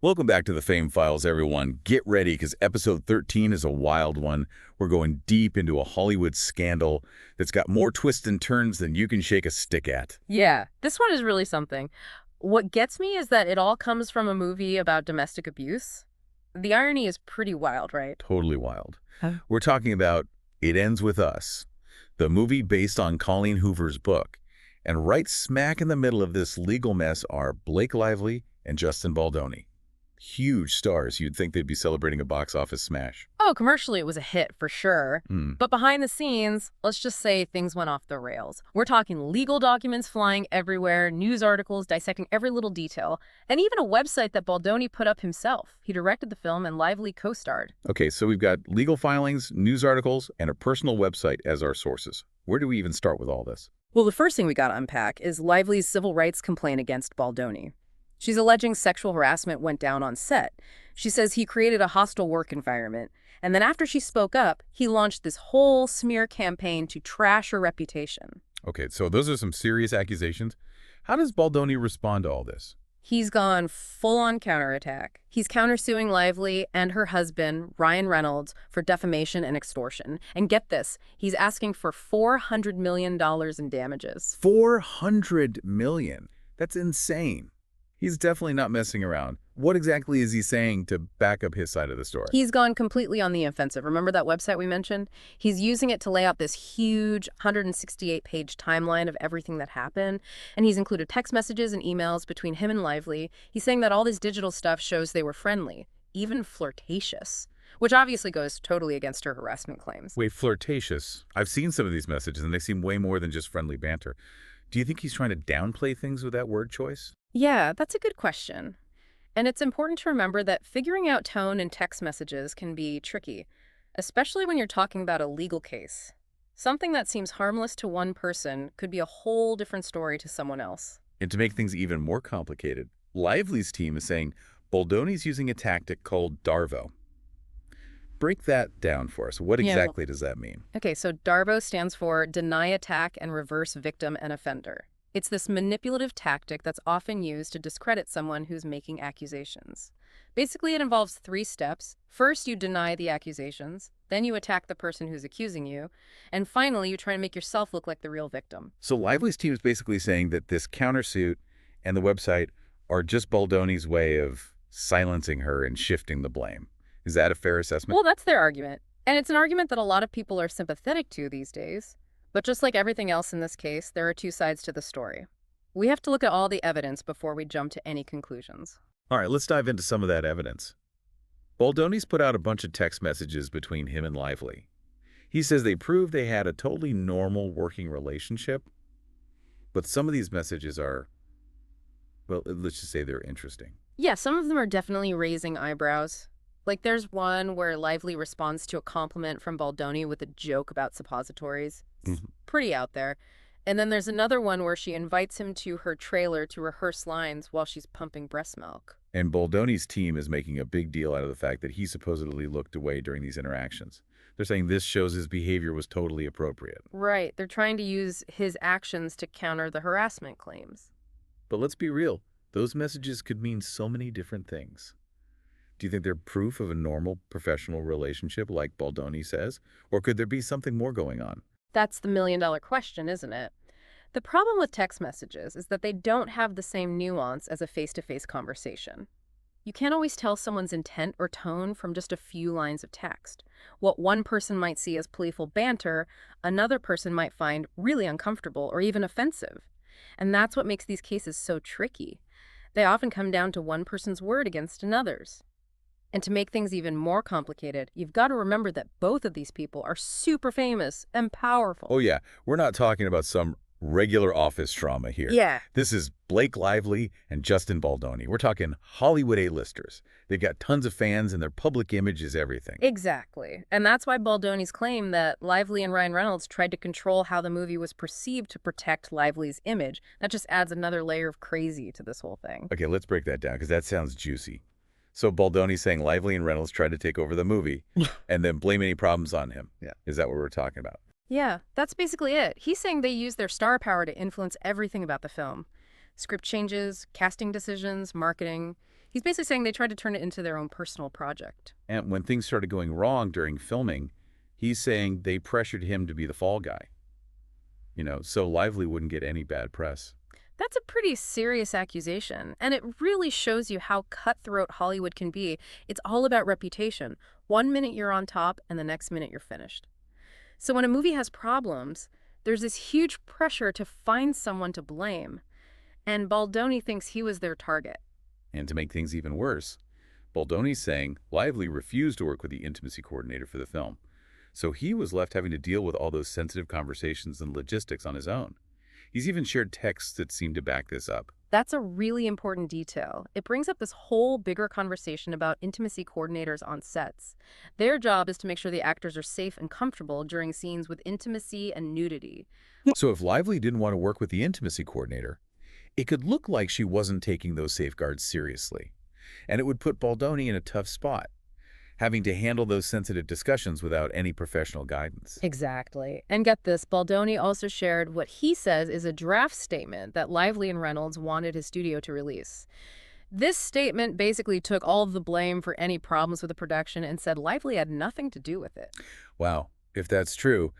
Welcome back to the Fame Files, everyone. Get ready, because episode 13 is a wild one. We're going deep into a Hollywood scandal that's got more twists and turns than you can shake a stick at. Yeah, this one is really something. What gets me is that it all comes from a movie about domestic abuse. The irony is pretty wild, right? Totally wild. Huh? We're talking about It Ends With Us, the movie based on Colleen Hoover's book. And right smack in the middle of this legal mess are Blake Lively and Justin Baldoni. Huge stars. You'd think they'd be celebrating a box office smash. Oh, commercially it was a hit for sure. Mm. But behind the scenes, let's just say things went off the rails. We're talking legal documents flying everywhere, news articles dissecting every little detail, and even a website that Baldoni put up himself. He directed the film and Lively co-starred. Okay, so we've got legal filings, news articles, and a personal website as our sources. Where do we even start with all this? Well, the first thing we got to unpack is Lively's civil rights complaint against Baldoni. She's alleging sexual harassment went down on set. She says he created a hostile work environment. And then after she spoke up, he launched this whole smear campaign to trash her reputation. Okay, so those are some serious accusations. How does Baldoni respond to all this? He's gone full-on counterattack. He's countersuing Lively and her husband, Ryan Reynolds, for defamation and extortion. And get this, he's asking for $400 million in damages. $400 million. That's insane. He's definitely not messing around. What exactly is he saying to back up his side of the story? He's gone completely on the offensive. Remember that website we mentioned? He's using it to lay out this huge 168-page timeline of everything that happened. And he's included text messages and emails between him and Lively. He's saying that all this digital stuff shows they were friendly, even flirtatious, which obviously goes totally against her harassment claims. Wait, flirtatious? I've seen some of these messages, and they seem way more than just friendly banter. Do you think he's trying to downplay things with that word choice? Yeah, that's a good question. And it's important to remember that figuring out tone in text messages can be tricky, especially when you're talking about a legal case. Something that seems harmless to one person could be a whole different story to someone else. And to make things even more complicated, Lively's team is saying Baldoni's using a tactic called DARVO. Break that down for us. What exactly does that mean? Okay, so DARVO stands for Deny Attack and Reverse Victim and Offender. It's this manipulative tactic that's often used to discredit someone who's making accusations. Basically, it involves 3 steps. First, you deny the accusations. Then you attack the person who's accusing you. And finally, you try to make yourself look like the real victim. So Lively's team is basically saying that this countersuit and the website are just Baldoni's way of silencing her and shifting the blame. Is that a fair assessment? Well, that's their argument. And it's an argument that a lot of people are sympathetic to these days. But just like everything else in this case, there are 2 sides to the story. We have to look at all the evidence before we jump to any conclusions. All right, let's dive into some of that evidence. Baldoni's put out a bunch of text messages between him and Lively. He says they prove they had a totally normal working relationship, but some of these messages are, well, let's just say they're interesting. Yeah, some of them are definitely raising eyebrows. Like there's one where Lively responds to a compliment from Baldoni with a joke about suppositories. It's pretty out there. And then there's another one where she invites him to her trailer to rehearse lines while she's pumping breast milk. And Baldoni's team is making a big deal out of the fact that he supposedly looked away during these interactions. They're saying this shows his behavior was totally appropriate. Right. They're trying to use his actions to counter the harassment claims. But let's be real. Those messages could mean so many different things. Do you think they're proof of a normal professional relationship like Baldoni says? Or could there be something more going on? That's the million-dollar question, isn't it? The problem with text messages is that they don't have the same nuance as a face-to-face conversation. You can't always tell someone's intent or tone from just a few lines of text. What one person might see as playful banter, another person might find really uncomfortable or even offensive. And that's what makes these cases so tricky. They often come down to one person's word against another's. And to make things even more complicated, you've got to remember that both of these people are super famous and powerful. Oh yeah, we're not talking about some regular office drama here. Yeah. This is Blake Lively and Justin Baldoni. We're talking Hollywood A-listers. They've got tons of fans and their public image is everything. Exactly. And that's why Baldoni's claim that Lively and Ryan Reynolds tried to control how the movie was perceived to protect Lively's image. That just adds another layer of crazy to this whole thing. Okay, let's break that down because that sounds juicy. So Baldoni's saying Lively and Reynolds tried to take over the movie and then blame any problems on him. Yeah. Is that what we're talking about? Yeah, that's basically it. He's saying they used their star power to influence everything about the film. Script changes, casting decisions, marketing. He's basically saying they tried to turn it into their own personal project. And when things started going wrong during filming, he's saying they pressured him to be the fall guy. So Lively wouldn't get any bad press. That's a pretty serious accusation, and it really shows you how cutthroat Hollywood can be. It's all about reputation. One minute you're on top, and the next minute you're finished. So when a movie has problems, there's this huge pressure to find someone to blame, and Baldoni thinks he was their target. And to make things even worse, Baldoni's saying Lively refused to work with the intimacy coordinator for the film. So he was left having to deal with all those sensitive conversations and logistics on his own. He's even shared texts that seem to back this up. That's a really important detail. It brings up this whole bigger conversation about intimacy coordinators on sets. Their job is to make sure the actors are safe and comfortable during scenes with intimacy and nudity. So if Lively didn't want to work with the intimacy coordinator, it could look like she wasn't taking those safeguards seriously. And it would put Baldoni in a tough spot, having to handle those sensitive discussions without any professional guidance. Exactly. And get this, Baldoni also shared what he says is a draft statement that Lively and Reynolds wanted his studio to release. This statement basically took all of the blame for any problems with the production and said Lively had nothing to do with it. Wow, if that's true,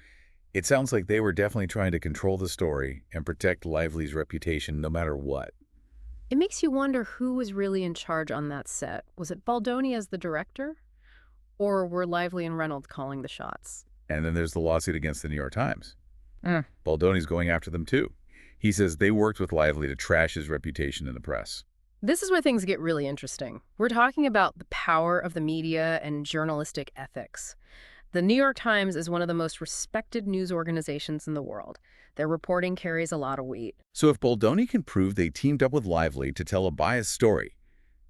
it sounds like they were definitely trying to control the story and protect Lively's reputation no matter what. It makes you wonder who was really in charge on that set. Was it Baldoni as the director? Or were Lively and Reynolds calling the shots? And then there's the lawsuit against the New York Times. Baldoni's going after them too. He says they worked with Lively to trash his reputation in the press. This is where things get really interesting. We're talking about the power of the media and journalistic ethics. The New York Times is one of the most respected news organizations in the world. Their reporting carries a lot of weight. So if Baldoni can prove they teamed up with Lively to tell a biased story,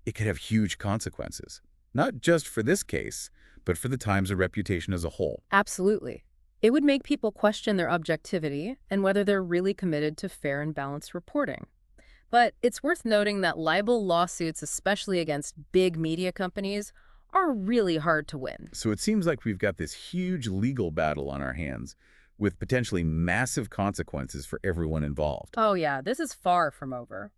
it could have huge consequences. Not just for this case, but for the Times' reputation as a whole. Absolutely. It would make people question their objectivity and whether they're really committed to fair and balanced reporting. But it's worth noting that libel lawsuits, especially against big media companies, are really hard to win. So it seems like we've got this huge legal battle on our hands with potentially massive consequences for everyone involved. Oh yeah, this is far from over.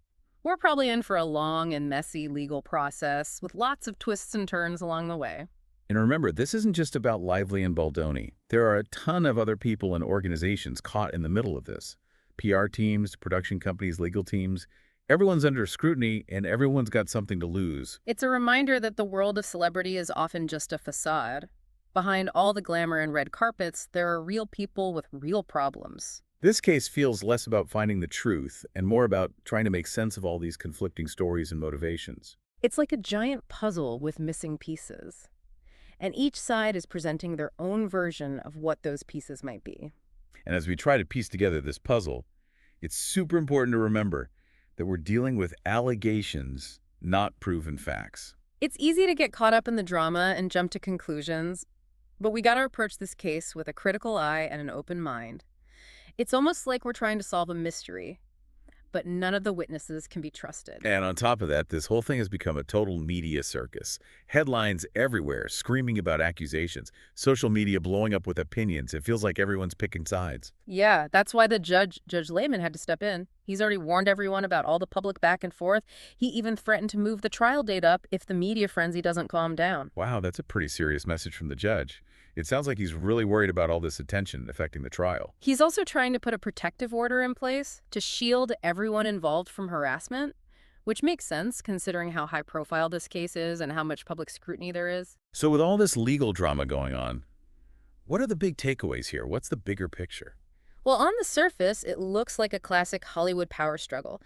We're probably in for a long and messy legal process with lots of twists and turns along the way. And remember, this isn't just about Lively and Baldoni. There are a ton of other people and organizations caught in the middle of this. PR teams, production companies, legal teams. Everyone's under scrutiny, and everyone's got something to lose. It's a reminder that the world of celebrity is often just a facade. Behind all the glamour and red carpets, there are real people with real problems. This case feels less about finding the truth and more about trying to make sense of all these conflicting stories and motivations. It's like a giant puzzle with missing pieces. And each side is presenting their own version of what those pieces might be. And as we try to piece together this puzzle, it's super important to remember that we're dealing with allegations, not proven facts. It's easy to get caught up in the drama and jump to conclusions, but we got to approach this case with a critical eye and an open mind. It's almost like we're trying to solve a mystery, but none of the witnesses can be trusted. And on top of that, this whole thing has become a total media circus. Headlines everywhere, screaming about accusations. Social media blowing up with opinions. It feels like everyone's picking sides. Yeah, that's why the Judge Lehman, had to step in. He's already warned everyone about all the public back and forth. He even threatened to move the trial date up if the media frenzy doesn't calm down. Wow, that's a pretty serious message from the judge. It sounds like he's really worried about all this attention affecting the trial. He's also trying to put a protective order in place to shield everyone involved from harassment, which makes sense considering how high profile this case is and how much public scrutiny there is. So with all this legal drama going on, what are the big takeaways here? What's the bigger picture? Well, on the surface, it looks like a classic Hollywood power struggle.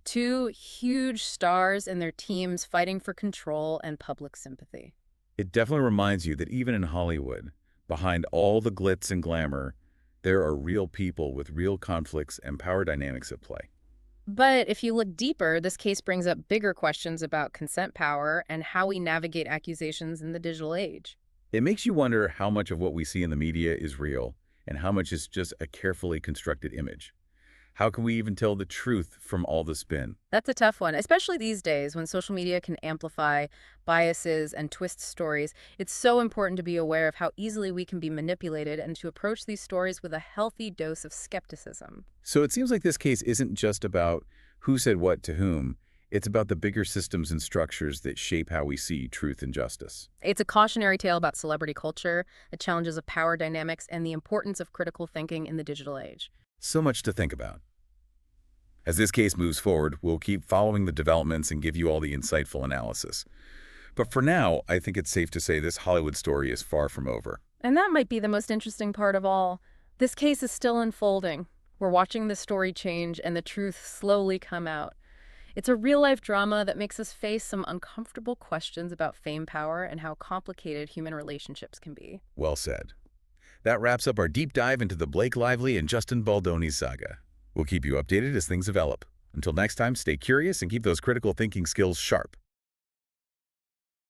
Two huge stars and their teams fighting for control and public sympathy. It definitely reminds you that even in Hollywood, behind all the glitz and glamour, there are real people with real conflicts and power dynamics at play. But if you look deeper, this case brings up bigger questions about consent power and how we navigate accusations in the digital age. It makes you wonder how much of what we see in the media is real and how much is just a carefully constructed image. How can we even tell the truth from all the spin? That's a tough one, especially these days when social media can amplify biases and twist stories. It's so important to be aware of how easily we can be manipulated and to approach these stories with a healthy dose of skepticism. So it seems like this case isn't just about who said what to whom. It's about the bigger systems and structures that shape how we see truth and justice. It's a cautionary tale about celebrity culture, the challenges of power dynamics, and the importance of critical thinking in the digital age. So much to think about. As this case moves forward, we'll keep following the developments and give you all the insightful analysis. But for now, I think it's safe to say this Hollywood story is far from over. And that might be the most interesting part of all. This case is still unfolding. We're watching the story change and the truth slowly come out. It's a real-life drama that makes us face some uncomfortable questions about fame, power, and how complicated human relationships can be. Well said. That wraps up our deep dive into the Blake Lively and Justin Baldoni saga. We'll keep you updated as things develop. Until next time, stay curious and keep those critical thinking skills sharp.